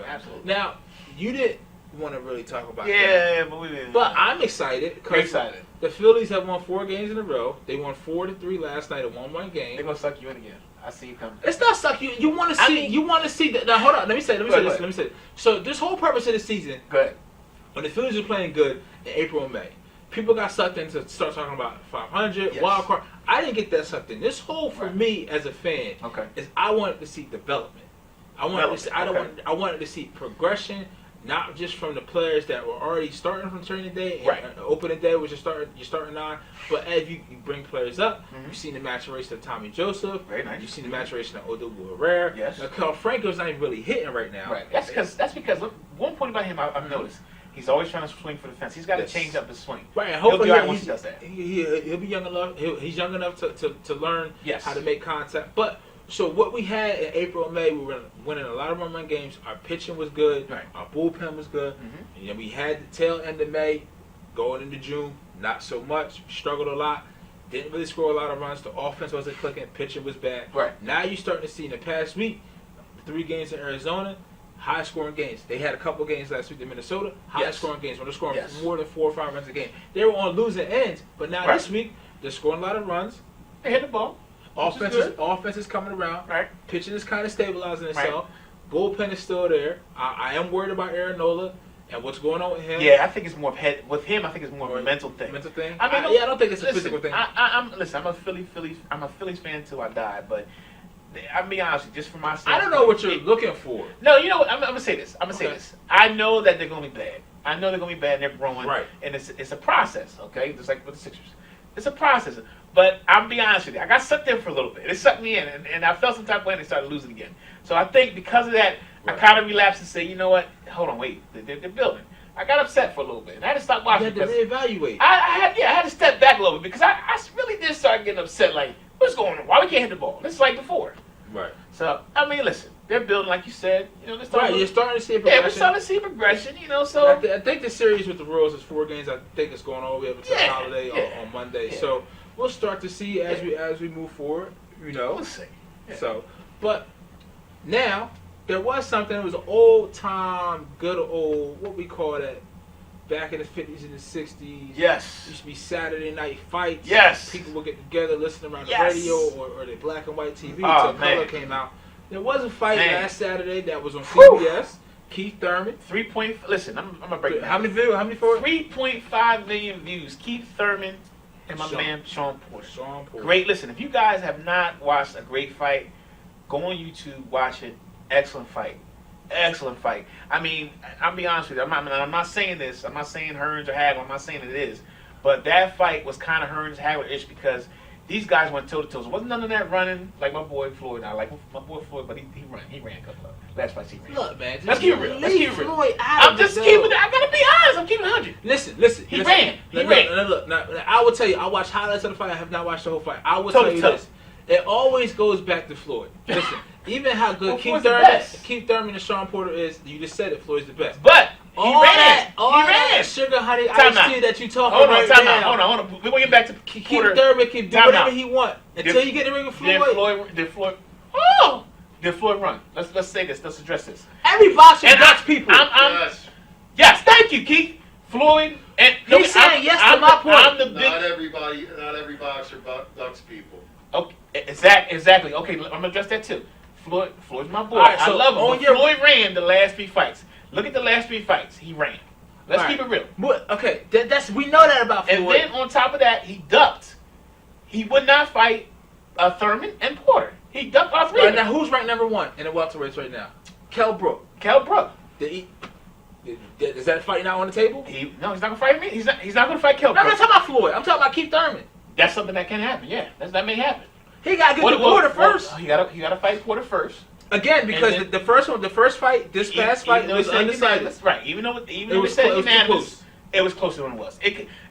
Now, you didn't want to really talk about that. Yeah, but we didn't. But I'm excited. Excited. The Phillies have won 4 games in a row. They won 4-3 last night, a 1-1 game. They're gonna suck you in again. I see you coming. It's not suck you. You want to see. You want to see that. Now hold on. Let me say this. So this whole purpose of the season. Good. When the Phillies were playing good in April and May, people got sucked in to start talking about 500 wild card. I didn't get that sucked in. This whole for me as a fan is I wanted to see development. I wanted to see progression, not just from the players that were already starting from training day and opening day, which you're starting on, but as you bring players up, you've seen the maturation of Tommy Joseph. Very nice. You've seen the maturation of Odell Herrera. Yes. Now, Carl Franco's not even really hitting right now. Right. That's because look, one point about him I've noticed. He's always trying to swing for the fence. He's got to change up his swing. Right, and hopefully once he does that. He'll be young enough. He's young enough to learn how to make contact. But so what we had in April and May, we were winning a lot of run games. Our pitching was good. Right. Our bullpen was good. And then we had the tail end of May, going into June, not so much. Struggled a lot. Didn't really score a lot of runs. The offense wasn't clicking. Pitching was bad. Right. Now you're starting to see in the past week, 3 games in Arizona. High-scoring games. They had a couple games last week in Minnesota. High-scoring games when they're scoring more than 4 or 5 runs a game. They were on losing ends, but now this week they're scoring a lot of runs. They hit the ball. Offense is coming around. Right. Pitching is kind of stabilizing itself. Bullpen is still there. I am worried about Aaron Nola and what's going on with him. Yeah, I think it's more with him. I think it's more of a mental thing. Mental thing. I mean, I don't think it's a physical thing. I'm a Phillies fan till I die, but. I'll be honest with you, just for my standpoint. I don't know what you're looking for. No, you know what? I'm going to say this. I know that they're going to be bad. I know they're going to be bad and they're growing. Right. And it's a process, okay? Just like with the Sixers. It's a process. But I'll be honest with you. I got sucked in for a little bit. It sucked me in. And I felt some type of way and they started losing again. So I think because of that, I kind of relapsed and said, you know what? Hold on, wait. They're building. I got upset for a little bit. And I had to stop watching. You had to reevaluate. I had to step back a little bit because I really did start getting upset. Like, what's going on? Why we can't hit the ball? This is like before. Right. So, I mean, listen, they're building, like you said. You know, you're starting to see a progression. Yeah, we're starting to see progression, you know, so. I think the series with the Royals is 4 games. I think it's going all the way up until the holiday on Monday. Yeah. So, we'll start to see as we move forward, you know. We'll see. Yeah. So, but now, there was something, it was an old time, good old, what we call that, back in the 50s and the 60s. Yes. Used to be Saturday night fights. Yes. People would get together, listen around the radio or the black and white TV until color came out. There was a fight last Saturday that was on CBS. Keith Thurman. Listen, I'm going to break it down. How many views? 3.5 million views. Keith Thurman and my man Sean Porter. Great. Listen, if you guys have not watched a great fight, go on YouTube, watch it. Excellent fight. Excellent fight. I mean, I'll be honest with you. I'm not saying this. I'm not saying Hearns or Hagel. I'm not saying it is. But that fight was kind of Hearns Howard-ish because these guys went toe-to-toe. It wasn't none of that running like my boy Floyd. I like my boy Floyd, but he ran a couple of last fights he ran. Look, man, let's keep it real. Let's keep it real. Floyd I'm just keeping it. I gotta be honest. I'm keeping 100. Listen. He ran. Look, now, I will tell you, I watched highlights of the fight. I have not watched the whole fight. I will tell you this. It always goes back to Floyd. Listen, even how good Keith Thurman and Sean Porter is, you just said it, Floyd's the best. But all that sugar honey iced tea that you talking about right now. Hold on. We're going to get back to Keith Porter. Thurman can do whatever he wants until you get in the ring with Floyd. Did Floyd run? Let's say this. Let's address this. Every boxer knocks people. Yes, thank you, Keith. Floyd and he's saying yes to my point. Not every boxer ducks people. Okay, exactly. Okay, I'm gonna address that too. Floyd's my boy. Right, so I love him. But Floyd ran the last 3 fights. Look at the last 3 fights. He ran. Let's keep it real. But, okay, we know that about Floyd. And then on top of that, he ducked. He would not fight Thurman and Porter. He ducked all 3. Right now, who's ranked number 1 in the welterweights right now? Kell Brook. Is that fight not on the table? No, he's not gonna fight me. He's not gonna fight Kell Brook. I'm not talking about Floyd. I'm talking about Keith Thurman. That's something that can happen. Yeah, that may happen. He got to get to Porter first. He got to fight Porter first. Again, because the first fight, this past fight was undecided. That's right. Even though it was unanimous, it was closer than it was.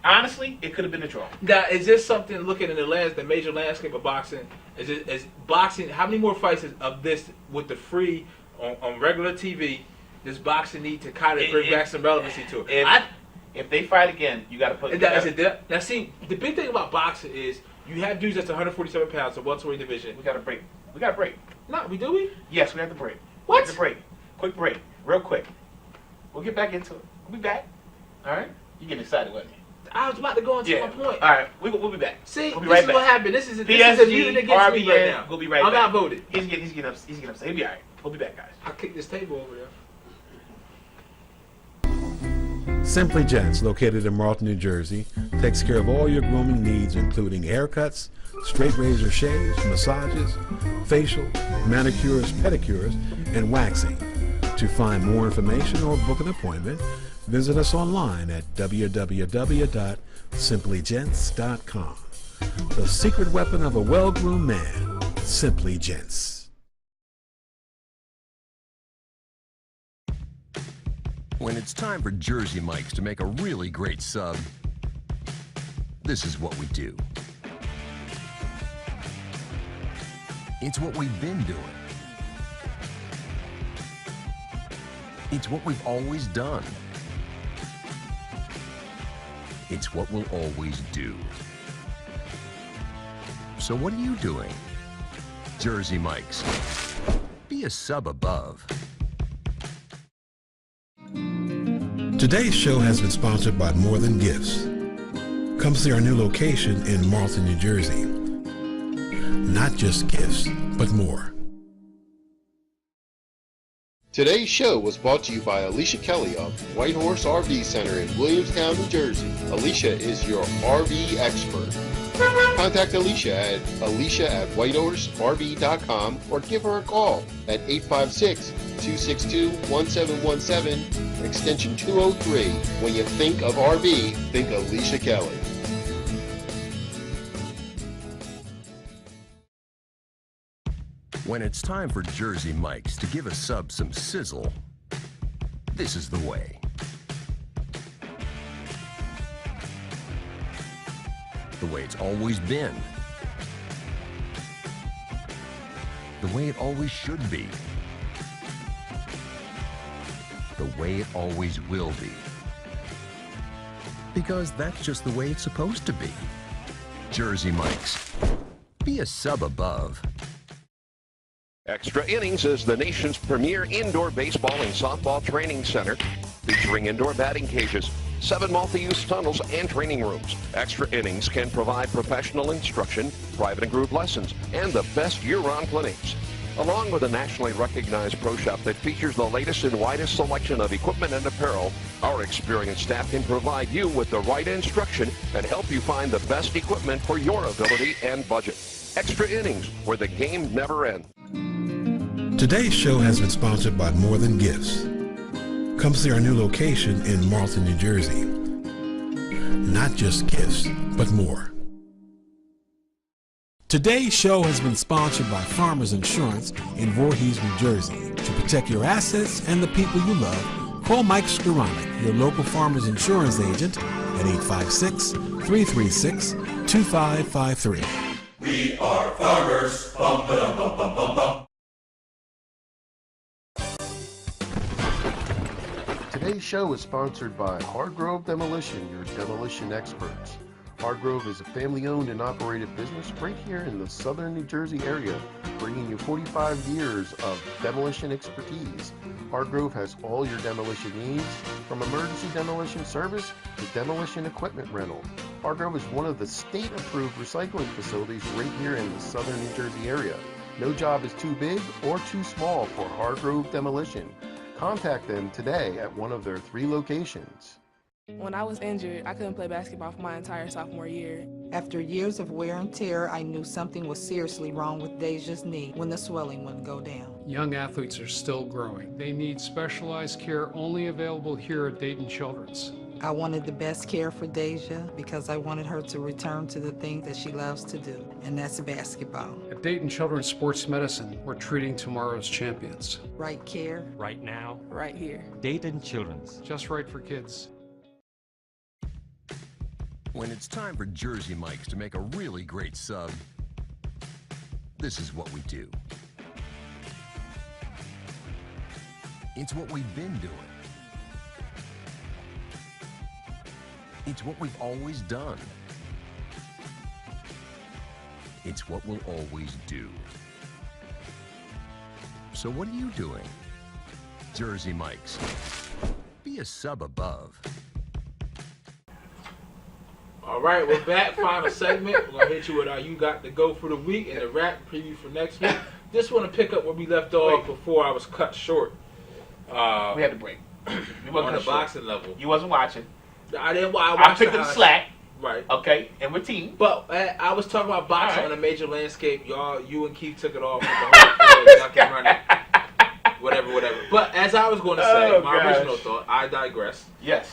Honestly, it could have been a draw. Now, is this something looking in the major landscape of boxing? Is boxing? How many more fights of this with the free on regular TV? Does boxing need to kind of bring back some relevancy to it? If they fight again, you got to put. Now, see, the big thing about boxing is you have dudes that's 147 pounds, the welterweight division. We got to break. No, do we? Yes, we have to break. What? We have to break. Quick break. Real quick. We'll get back into it. We'll be back. All right? You getting excited, wasn't you? I was about to go into my point. All right. We'll be back. See, we'll be this right is back. what happened. This is a PSG, unit against me right now. We'll be right I'm back. outvoted. He's getting upset. He'll be all right. We'll be back, guys. I'll kick this table over there. Simply Gents, located in Marlton, New Jersey, takes care of all your grooming needs, including haircuts, straight razor shaves, massages, facial, manicures, pedicures, and waxing. To find more information or book an appointment, visit us online at www.simplygents.com. The secret weapon of a well-groomed man, Simply Gents. When it's time for Jersey Mike's to make a really great sub, this is what we do. It's what we've been doing. It's what we've always done. It's what we'll always do. So what are you doing? Jersey Mike's. Be a sub above. Today's show has been sponsored by More Than Gifts. Come see our new location in Marlton, New Jersey. Not just gifts, but more. Today's show was brought to you by Alicia Kelly of White Horse RV Center in Williamstown, New Jersey. Alicia is your RV expert. Contact Alicia at alicia@whitehorserv.com or give her a call at 856-262-1717, extension 203. When you think of RV, think Alicia Kelly. When it's time for Jersey Mike's to give a sub some sizzle, this is the way. The way it's always been. The way it always should be. The way it always will be. Because that's just the way it's supposed to be. Jersey Mike's. Be a sub above. Extra Innings is the nation's premier indoor baseball and softball training center, featuring indoor batting cages, 7 multi-use tunnels, and training rooms. Extra Innings can provide professional instruction, private and group lessons, and the best year-round clinics. Along with a nationally recognized pro shop that features the latest and widest selection of equipment and apparel, our experienced staff can provide you with the right instruction and help you find the best equipment for your ability and budget. Extra Innings, where the game never ends. Today's show has been sponsored by More Than Gifts. Come see our new location in Marlton, New Jersey. not just gifts, but more. Today's show has been sponsored by Farmers Insurance in Voorhees, New Jersey. To protect your assets and the people you love, call Mike Skoranek, your local Farmers Insurance agent, at 856-336-2553. We are farmers. Bum, ba-dum, bum, bum, bum, bum. Today's show is sponsored by Hargrove Demolition, your demolition experts. Hargrove is a family-owned and operated business right here in the southern New Jersey area, bringing you 45 years of demolition expertise. Hargrove has all your demolition needs, from emergency demolition service to demolition equipment rental. Hargrove is one of the state-approved recycling facilities right here in the southern New Jersey area. No job is too big or too small for Hargrove Demolition. Contact them today at one of their 3 locations. When I was injured, I couldn't play basketball for my entire sophomore year. After years of wear and tear, I knew something was seriously wrong with Deja's knee when the swelling wouldn't go down. Young athletes are still growing. They need specialized care only available here at Dayton Children's. I wanted the best care for Deja because I wanted her to return to the thing that she loves to do, and that's basketball. At Dayton Children's Sports Medicine, we're treating tomorrow's champions. Right care. Right now. Right here. Dayton Children's. Just right for kids. When it's time for Jersey Mike's to make a really great sub, this is what we do. It's what we've been doing. It's what we've always done. It's what we'll always do. So what are you doing? Jersey Mike's. Be a sub above. All right, we're back. Final segment. We're going to hit you with our You Got to Go for the week and a rap preview for next week. Just want to pick up where we left off before I was cut short. We had to break. On the boxing level. You wasn't watching. I didn't watch. I picked up the slack. Right. Okay, and we're team. But I was talking about boxing on a major landscape. You and Keith took it off with the whole field, duck and running. Whatever. But as I was going to say, original thought, I digress. Yes.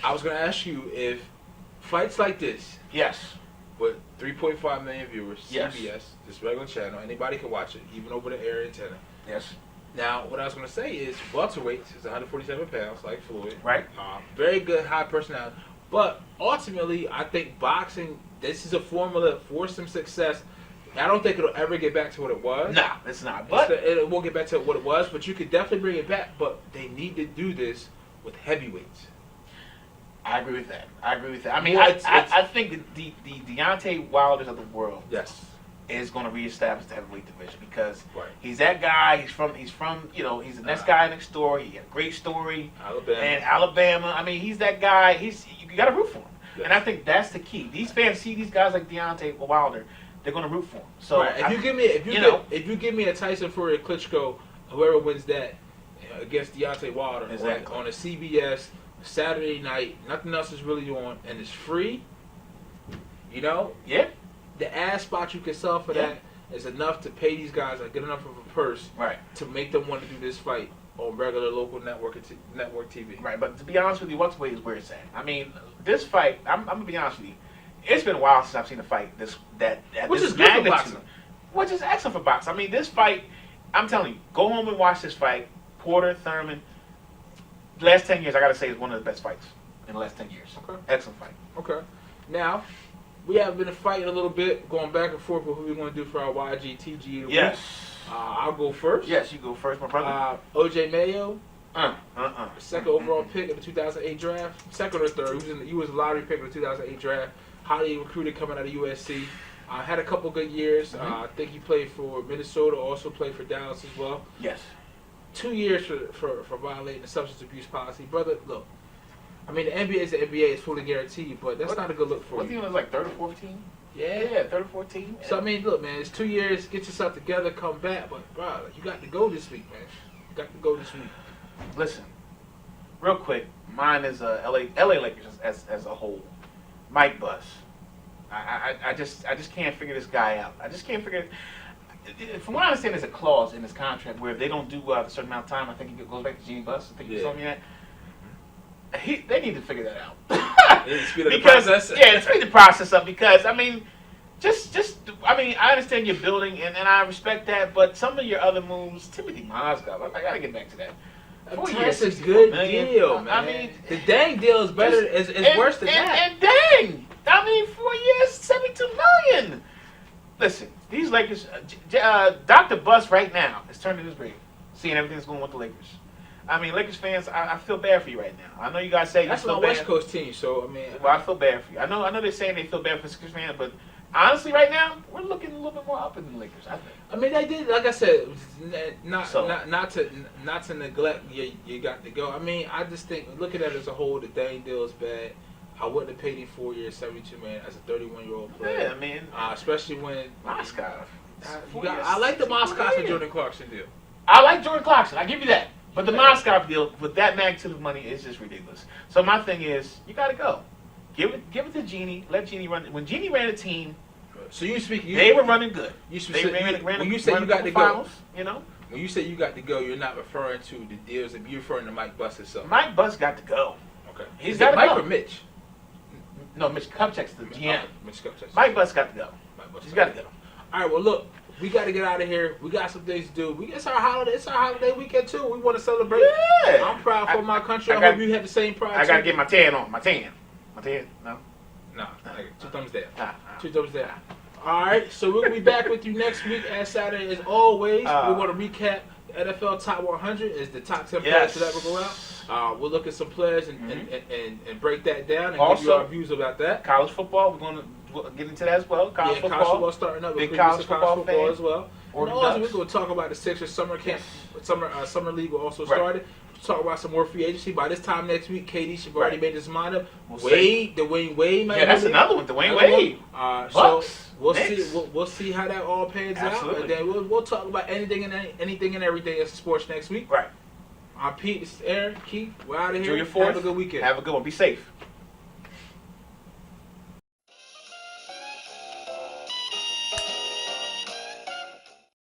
I was going to ask you if fights like this, yes, with 3.5 million viewers, yes, CBS, this regular channel, anybody can watch it, even over the air antenna. Yes. Now, what I was going to say is, welterweight is 147 pounds, like Floyd. Right. Very good, high personality. But ultimately, I think boxing, this is a formula for some success. I don't think it'll ever get back to what it was. Nah, it's not. But it won't get back to what it was, but you could definitely bring it back. But they need to do this with heavyweights. I agree with that. I mean, I think the Deontay Wilders of the world, yes, is going to reestablish the heavyweight division because he's that guy. He's from he's the next guy next door. He had a great story. Alabama. I mean, he's that guy. You got to root for him. Yes. And I think that's the key. These fans see these guys like Deontay Wilder, they're going to root for him. So if you give me a Tyson Fury, Klitschko, whoever wins that against Deontay Wilder on a CBS Saturday night, nothing else is really on, and it's free. Yeah. The ad spot you can sell for that is enough to pay these guys a good enough of a purse, to make them want to do this fight on regular local network TV. Right, but to be honest with you, welterweight is where it's at. I mean, this fight, I'm gonna be honest with you, it's been a while since I've seen a fight which is good for boxing, which is excellent for boxing. I mean, this fight, I'm telling you, go home and watch this fight. Porter, Thurman. The last 10 years, I gotta say, is one of the best fights in the last 10 years. Okay. Excellent fight. Okay. Now, we have been fighting a little bit, going back and forth with who we're going to do for our YGTG. Yes. I'll go first. Yes, you go first, my brother. OJ Mayo. Second Mm-hmm. overall pick in the 2008 draft. Second or third. He was a lottery pick in the 2008 draft. Highly recruited coming out of USC. Had a couple good years. I think he played for Minnesota, also played for Dallas as well. Yes. 2 years for violating the substance abuse policy. Brother, look. I mean, the NBA is the NBA. It's fully guaranteed, but that's not a good look for you. What team was like 3rd or 14? Yeah, 3rd or 14. So, I mean, look, man, it's 2 years. Get yourself together, come back. But, bro, you got to go this week, man. You got to go this week. Listen, real quick, mine is LA Lakers as a whole. Mike Buss. I just can't figure this guy out. I just can't figure it. From what I understand, there's a clause in his contract where if they don't do a certain amount of time, I think it goes back to Genie Buss. I think you told me that. They need to figure that out. They need to speed up the Because process. yeah, speed the process up. Because I mean, I understand your building and I respect that, but some of your other moves, Timothy Mozgov, I gotta get back to that. That's a good deal, man. I mean, the dang deal is better. Is worse than that. And dang, I mean, 4 years, $72 million. Listen, these Lakers, Dr. Bus right now is turning his grave, seeing everything that's going on with the Lakers. I mean, Lakers fans, I feel bad for you right now. I know you guys say That's you feel my bad. West Coast team, so I mean. Well, I feel bad for you. I know they're saying they feel bad for the Lakers fans, but honestly, right now, we're looking a little bit more up in the Lakers. I think. I mean, they did, like I said, not to neglect. You got to go. I mean, I just think looking at it as a whole, the Dame deal is bad. I wouldn't have paid him 4 years, $72 million as a 31-year-old player. Yeah, man. Especially when Moscow. I like the Moscow and Jordan Clarkson deal. I like Jordan Clarkson. I give you that. But the Moscow deal with that magnitude of money is just ridiculous. So my thing is, you got to go. Give it to Jeannie. Let Jeannie run. When Jeannie ran the team, so they were running good. When you say you got to go, finals, you know. When you say you got to go, you're not referring to the deals. You're referring to Mike Buss himself. Mike Buss got to go. Okay. He's got got to Mike go. or Mitch? No, Mitch Kupchak's the GM. Mitch Kupchak. Mike Buss got to go. He's got to go. All right. Well, look, we got to get out of here. We got some things to do. It's our holiday. It's our holiday weekend too. We want to celebrate. Yeah. I'm proud for my country. I hope you have the same pride. I got to get my tan on. My tan. No. No. Two thumbs down. 2 thumbs down. All right. So we're gonna be back with you next week as Saturday as always. We're gonna recap the NFL Top 100 as the top 10 players that will go out. We'll look at some players and break that down and give you our views about that. College football, we're going to get into that as well. College football starting up. Big college football as well. And also, we're going to talk about the Sixers summer camp, summer league will also started. Talk about some more free agency. By this time next week, KD should have already made his mind up. Dwayne Wade. Yeah, that's another one. Dwayne Wade. So we'll see how that all pans out, and then we'll talk about anything and everything in sports next week. Right. I'm Pete. This is Aaron. Keith. We're out of here. Julia Ford. Have a good weekend. Have a good one. Be safe.